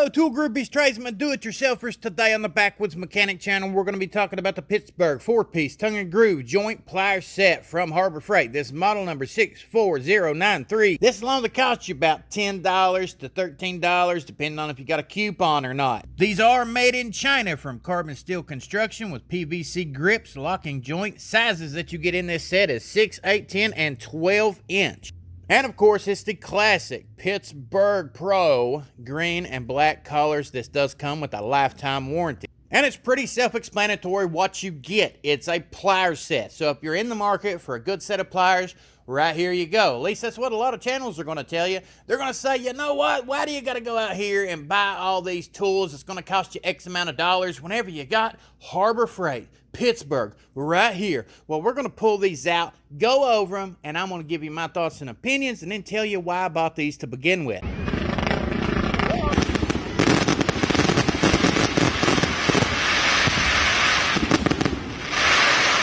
Hello, tool groupies, tradesmen, do-it-yourselfers. Today on the Backwoods Mechanic channel, we're going to be talking about the Pittsburgh 4-piece tongue and groove joint plier set from Harbor Freight. This is model number 64093. This will only cost you about $10 to $13, depending on if you got a coupon or not. These are made in China from carbon steel construction with PVC grips, locking joint. Sizes that you get in this set is 6, 8, 10, and 12 inch. And of course, it's the classic Pittsburgh Pro green and black colors. This does come with a lifetime warranty. And it's pretty self-explanatory what you get. It's a plier set. So if you're in the market for a good set of pliers, right here you go. At least that's what a lot of channels are going to tell you. They're going to say, you know what? Why do you got to go out here and buy all these tools? It's going to cost you X amount of dollars whenever you got Harbor Freight, Pittsburgh, right here. Well, we're going to pull these out, go over them, and I'm going to give you my thoughts and opinions and then tell you why I bought these to begin with.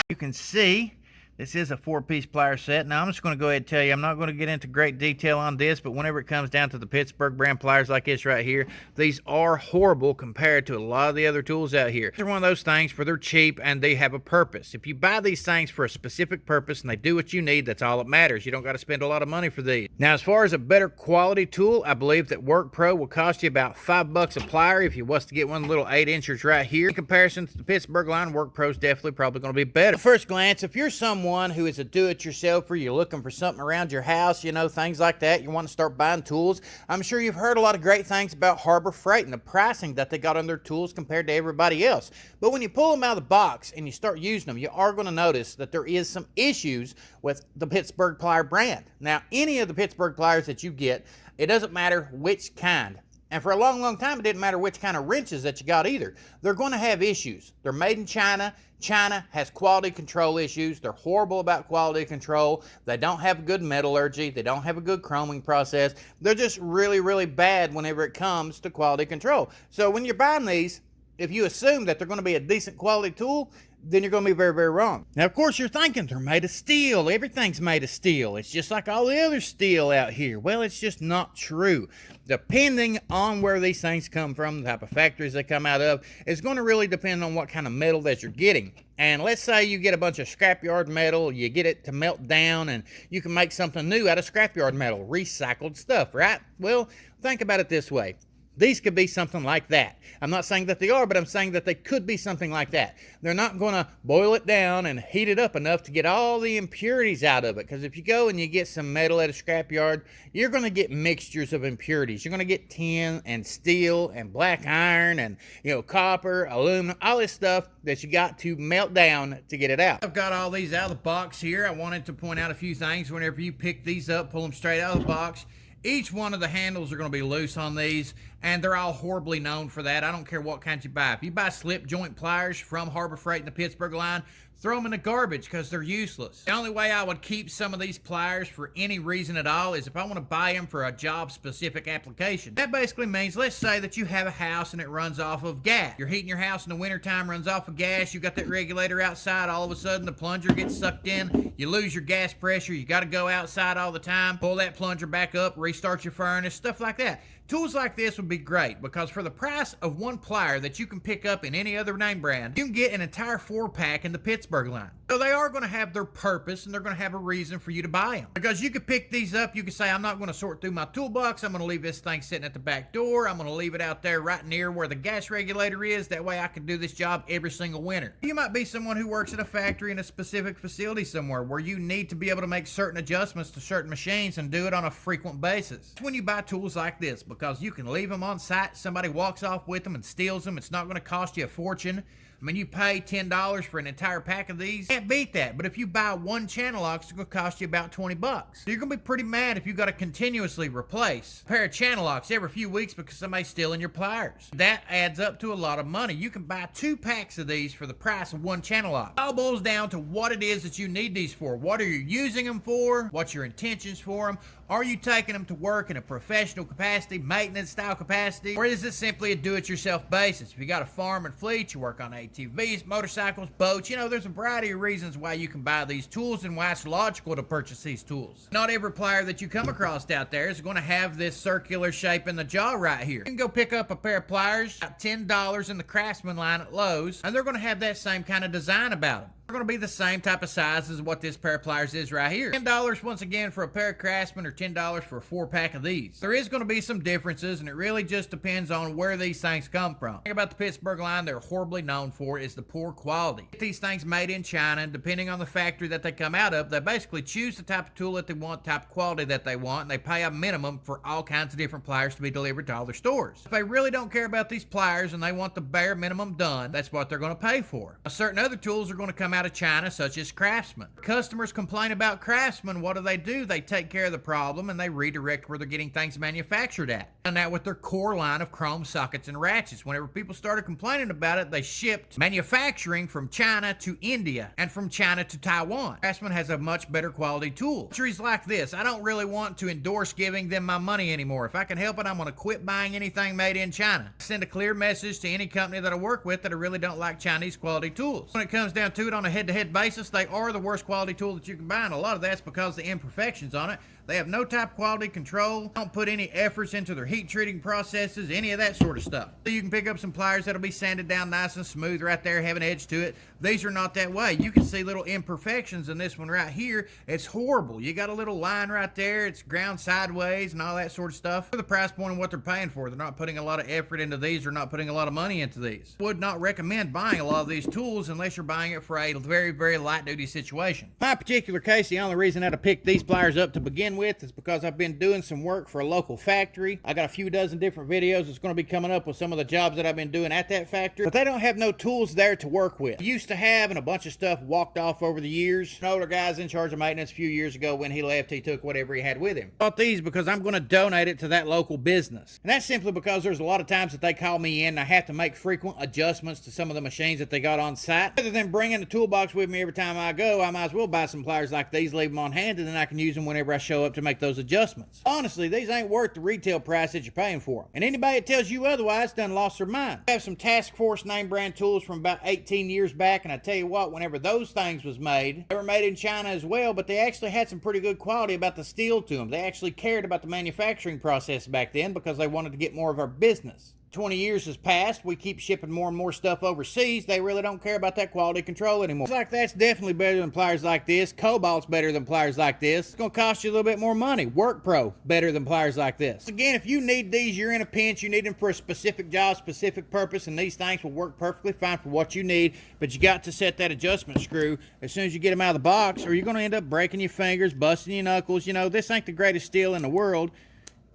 You can see this is a 4-piece plier set. Now, I'm just going to go ahead and tell you, I'm not going to get into great detail on this, but whenever it comes down to the Pittsburgh brand pliers like this right here, these are horrible compared to a lot of the other tools out here. They're one of those things where they're cheap and they have a purpose. If you buy these things for a specific purpose and they do what you need, that's all that matters. You don't got to spend a lot of money for these. Now, as far as a better quality tool, I believe that Work Pro will cost you about $5 a plier if you was to get one of the little 8-inchers right here. In comparison to the Pittsburgh line, Work Pro is definitely probably going to be better. At first glance, if you're someone who is a do-it-yourselfer, you're looking for something around your house, you know, things like that, you want to start buying tools, I'm sure you've heard a lot of great things about Harbor Freight and the pricing that they got on their tools compared to everybody else. But when you pull them out of the box and you start using them, you are going to notice that there is some issues with the Pittsburgh plier brand. Now, any of the Pittsburgh pliers that you get, it doesn't matter which kind. And for a long, long time, it didn't matter which kind of wrenches that you got either. They're going to have issues. They're made in China. China has quality control issues. They're horrible about quality control. They don't have good metallurgy. They don't have a good chroming process. They're just really, really bad whenever it comes to quality control. So when you're buying these, if you assume that they're going to be a decent quality tool, then you're going to be very, very wrong. Now, of course, you're thinking they're made of steel. Everything's made of steel. It's just like all the other steel out here. Well, it's just not true. Depending on where these things come from, the type of factories they come out of, it's going to really depend on what kind of metal that you're getting. And let's say you get a bunch of scrapyard metal, you get it to melt down, and you can make something new out of scrapyard metal, recycled stuff, right? Well, think about it this way. These could be something like that. I'm not saying that they are, but I'm saying that they could be something like that. They're not going to boil it down and heat it up enough to get all the impurities out of it. Because if you go and you get some metal at a scrapyard, you're going to get mixtures of impurities. You're going to get tin and steel and black iron and, you know, copper, aluminum, all this stuff that you got to melt down to get it out. I've got all these out of the box here. I wanted to point out a few things. Whenever you pick these up, pull them straight out of the box. Each one of the handles are going to be loose on these, and they're all horribly known for that. I don't care what kind you buy. If you buy slip joint pliers from Harbor Freight in the Pittsburgh line, throw them in the garbage because they're useless. The only way I would keep some of these pliers for any reason at all is if I want to buy them for a job-specific application. That basically means, let's say that you have a house and it runs off of gas. You're heating your house in the wintertime, runs off of gas, you got that regulator outside, all of a sudden the plunger gets sucked in, you lose your gas pressure, you got to go outside all the time, pull that plunger back up, restart your furnace, stuff like that. Tools like this would be great because for the price of one plier that you can pick up in any other name brand, you can get an entire 4-pack in the Pittsburgh line. So they are going to have their purpose and they're going to have a reason for you to buy them. Because you could pick these up, you could say, I'm not going to sort through my toolbox, I'm going to leave this thing sitting at the back door, I'm going to leave it out there right near where the gas regulator is, that way I can do this job every single winter. You might be someone who works at a factory in a specific facility somewhere where you need to be able to make certain adjustments to certain machines and do it on a frequent basis. That's when you buy tools like this, because you can leave them on site, somebody walks off with them and steals them, it's not going to cost you a fortune. I mean, you pay $10 for an entire pack of these. Can't beat that. But if you buy one channel lock, it's going to cost you about $20. So you're going to be pretty mad if you got to continuously replace a pair of channel locks every few weeks because somebody's stealing your pliers. That adds up to a lot of money. You can buy 2 packs of these for the price of one channel lock. It all boils down to what it is that you need these for. What are you using them for? What's your intentions for them? Are you taking them to work in a professional capacity, maintenance style capacity, or is it simply a do-it-yourself basis? If you got a farm and fleet, you work on ATVs, motorcycles, boats, you know, there's a variety of reasons why you can buy these tools and why it's logical to purchase these tools. Not every plier that you come across out there is going to have this circular shape in the jaw right here. You can go pick up a pair of pliers at $10 in the CRAFTSMAN line at Lowe's, and they're going to have that same kind of design about them. They're going to be the same type of size as what this pair of pliers is right here. $10 once again for a pair of CRAFTSMAN, or $10 for a 4-pack of these. There is going to be some differences, and it really just depends on where these things come from. The thing about the Pittsburgh line they're horribly known for is the poor quality. These things made in China, and depending on the factory that they come out of, they basically choose the type of tool that they want, type of quality that they want, and they pay a minimum for all kinds of different pliers to be delivered to all their stores. If they really don't care about these pliers and they want the bare minimum done, that's what they're going to pay for. Now, certain other tools are going to come out of China, such as CRAFTSMAN. Customers complain about CRAFTSMAN. What do? They take care of the problem and they redirect where they're getting things manufactured at. And that with their core line of chrome sockets and ratchets. Whenever people started complaining about it, they shipped manufacturing from China to India and from China to Taiwan. CRAFTSMAN has a much better quality tool. Countries like this, I don't really want to endorse giving them my money anymore. If I can help it, I'm going to quit buying anything made in China. Send a clear message to any company that I work with that I really don't like Chinese quality tools. When it comes down to it, on a head-to-head basis, they are the worst quality tool that you can buy, and a lot of that's because of the imperfections on it. They have no type quality control, don't put any efforts into their heat treating processes, any of that sort of stuff. So you can pick up some pliers that'll be sanded down nice and smooth right there, have an edge to it. These are not that way. You can see little imperfections in this one right here. It's horrible. You got a little line right there. It's ground sideways and all that sort of stuff. For the price point of what they're paying for, they're not putting a lot of effort into these. They're not putting a lot of money into these. Would not recommend buying a lot of these tools unless you're buying it for a very, very light duty situation. In my particular case, the only reason I picked these pliers up to begin with is because I've been doing some work for a local factory. I got a few dozen different videos that's going to be coming up with some of the jobs that I've been doing at that factory, but they don't have no tools there to work with. Used to have, and a bunch of stuff walked off over the years. An older guy's in charge of maintenance a few years ago. When he left, he took whatever he had with him. I bought these because I'm going to donate it to that local business. And that's simply because there's a lot of times that they call me in and I have to make frequent adjustments to some of the machines that they got on site. Rather than bringing the toolbox with me every time I go, I might as well buy some pliers like these, leave them on hand, and then I can use them whenever I show up to make those adjustments. Honestly, these ain't worth the retail price that you're paying for them. And anybody that tells you otherwise done lost their mind. I have some Task Force name brand tools from about 18 years back, and I tell you what, whenever those things was made, they were made in China as well, but they actually had some pretty good quality about the steel to them. They actually cared about the manufacturing process back then because they wanted to get more of our business. 20 years has passed, we keep shipping more and more stuff overseas. They really don't care about that quality control anymore. Like that's definitely better than pliers like this. Cobalt's better than pliers like this. It's gonna cost you a little bit more money. Work Pro better than pliers like this. Again, if you need these, you're in a pinch, you need them for a specific job, specific purpose, and these things will work perfectly fine for what you need, but you got to set that adjustment screw as soon as you get them out of the box, or you're gonna end up breaking your fingers, busting your knuckles. You know, this ain't the greatest steel in the world.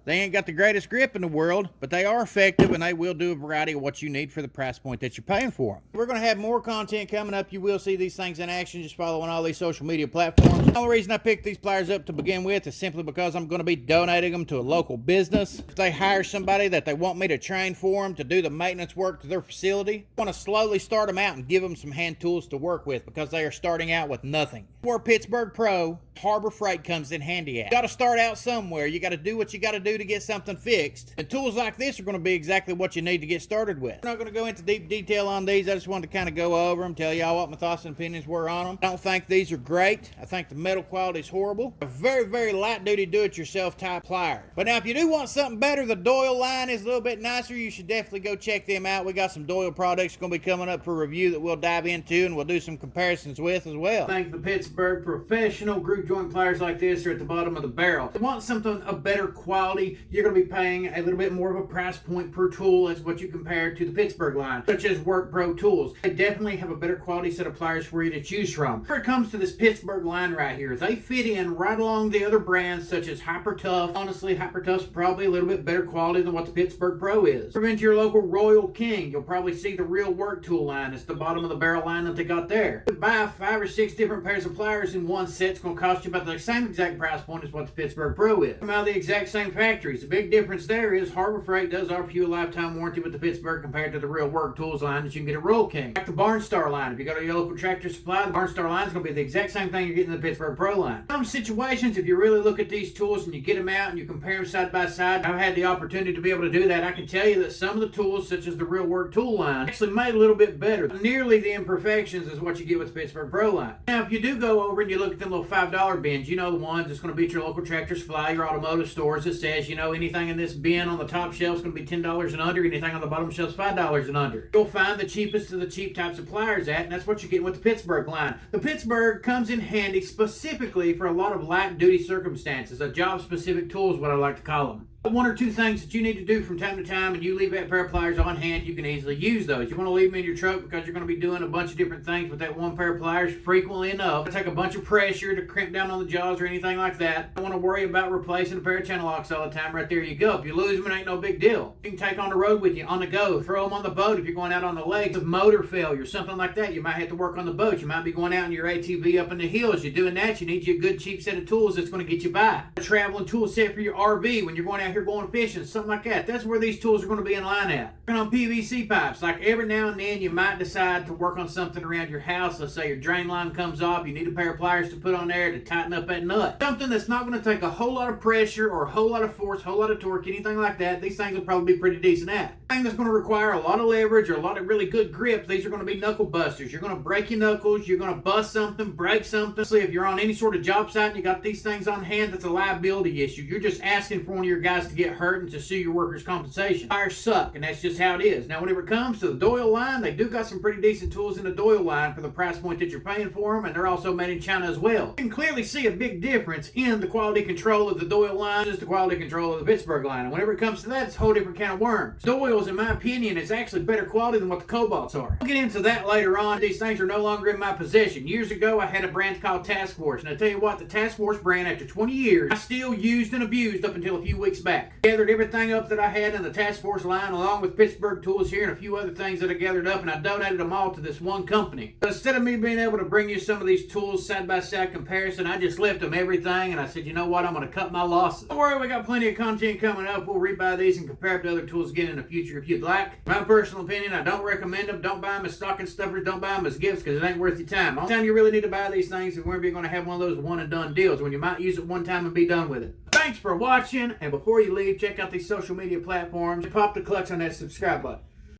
They ain't got the greatest grip in the world, but they are effective, and they will do a variety of what you need for the price point that you're paying for them. We're going to have more content coming up. You will see these things in action. Just follow on all these social media platforms. The only reason I picked these pliers up to begin with is simply because I'm going to be donating them to a local business. If they hire somebody that they want me to train for them to do the maintenance work to their facility, I want to slowly start them out and give them some hand tools to work with because they are starting out with nothing. For a Pittsburgh Pro, Harbor Freight comes in handy at. You got to start out somewhere. You got to do what you got to do to get something fixed. And tools like this are going to be exactly what you need to get started with. I'm not going to go into deep detail on these. I just wanted to kind of go over them, tell y'all what my thoughts and opinions were on them. I don't think these are great. I think the metal quality is horrible. A very, very light duty do-it-yourself type plier. But now if you do want something better, the Doyle line is a little bit nicer. You should definitely go check them out. We got some Doyle products going to be coming up for review that we'll dive into and we'll do some comparisons with as well. I think the Pittsburgh professional group joint pliers like this are at the bottom of the barrel. If you want something of better quality, you're going to be paying a little bit more of a price point per tool as what you compare to the Pittsburgh line, such as Work Pro tools. They definitely have a better quality set of pliers for you to choose from. When it comes to this Pittsburgh line right here, they fit in right along the other brands such as Hyper Tough. Honestly, Hyper Tough's probably a little bit better quality than what the Pittsburgh Pro is. If you're into your local Royal King, you'll probably see the Real Work tool line. It's the bottom of the barrel line that they got there. You buy 5 or 6 different pairs of pliers in one set, it's going to cost cost you about the same exact price point as what the Pittsburgh Pro is. Come out of the exact same factories. The big difference there is Harbor Freight does offer you a lifetime warranty with the Pittsburgh compared to the real work tools line that you can get at Royal King. Like the Barnstar line, if you go to your local Tractor Supply, the Barnstar line is going to be the exact same thing you're getting in the Pittsburgh Pro line. Some situations, if you really look at these tools and you get them out and you compare them side by side, I've had the opportunity to be able to do that. I can tell you that some of the tools, such as the real work tool line, actually made a little bit better. Nearly the imperfections is what you get with the Pittsburgh Pro line. Now, if you do go over and you look at them little $5 bins, you know the ones that's going to be at your local Tractor Supply, your automotive stores that says, you know, anything in this bin on the top shelf is going to be $10 and under, anything on the bottom shelf is $5 and under. You'll find the cheapest of the cheap types of pliers at, and that's what you're getting with the Pittsburgh line. The Pittsburgh comes in handy specifically for a lot of light duty circumstances. A job specific tool is what I like to call them. One or two things that you need to do from time to time, and you leave that pair of pliers on hand, you can easily use those. You want to leave them in your truck because you're going to be doing a bunch of different things with that one pair of pliers frequently enough. Take a bunch of pressure to crimp down on the jaws or anything like that. Don't want to worry about replacing a pair of channel locks all the time. Right there you go. If you lose them, it ain't no big deal. You can take on the road with you, on the go. Throw them on the boat if you're going out on the lake with motor failure, something like that. You might have to work on the boat. You might be going out in your ATV up in the hills. You're doing that, you need you a good cheap set of tools that's going to get you by. A traveling tool set for your RV when you're going out here going fishing, something like that. That's where these tools are going to be in line at. And on PVC pipes, like every now and then you might decide to work on something around your house. Let's say your drain line comes off, you need a pair of pliers to put on there to tighten up that nut. Something that's not going to take a whole lot of pressure or a whole lot of force, a whole lot of torque, anything like that. These things will probably be pretty decent at. Thing that's going to require a lot of leverage or a lot of really good grip, these are going to be knuckle busters. You're going to break your knuckles, you're going to bust something, break something. So if you're on any sort of job site and you got these things on hand, that's a liability issue. You're just asking for one of your guys to get hurt and to sue your workers' compensation. Pliers suck, and that's just how it is. Now, whenever it comes to the Doyle line, they do got some pretty decent tools in the Doyle line for the price point that you're paying for them, and they're also made in China as well. You can clearly see a big difference in the quality control of the Doyle line versus the quality control of the Pittsburgh line. And whenever it comes to that, it's a whole different can of worms. Doyle's, in my opinion, is actually better quality than what the Cobalts are. We'll get into that later on. These things are no longer in my possession. Years ago, I had a brand called Task Force, and I tell you what, the Task Force brand, after 20 years, I still used and abused up until a few weeks back. Gathered everything up that I had in the Task Force line, along with Pittsburgh tools here and a few other things that I gathered up, and I donated them all to this one company. But instead of me being able to bring you some of these tools side by side comparison, I just left them everything, and I said, you know what, I'm going to cut my losses. Don't worry, we got plenty of content coming up. We'll rebuy these and compare them to other tools again in the future if you'd like. My personal opinion, I don't recommend them. Don't buy them as stocking stuffers. Don't buy them as gifts because it ain't worth your time. The only time you really need to buy these things is whenever you're going to have one of those one and done deals when you might use it one time and be done with it. Thanks for watching, and before you leave, check out these social media platforms and pop the clutch on that subscribe button.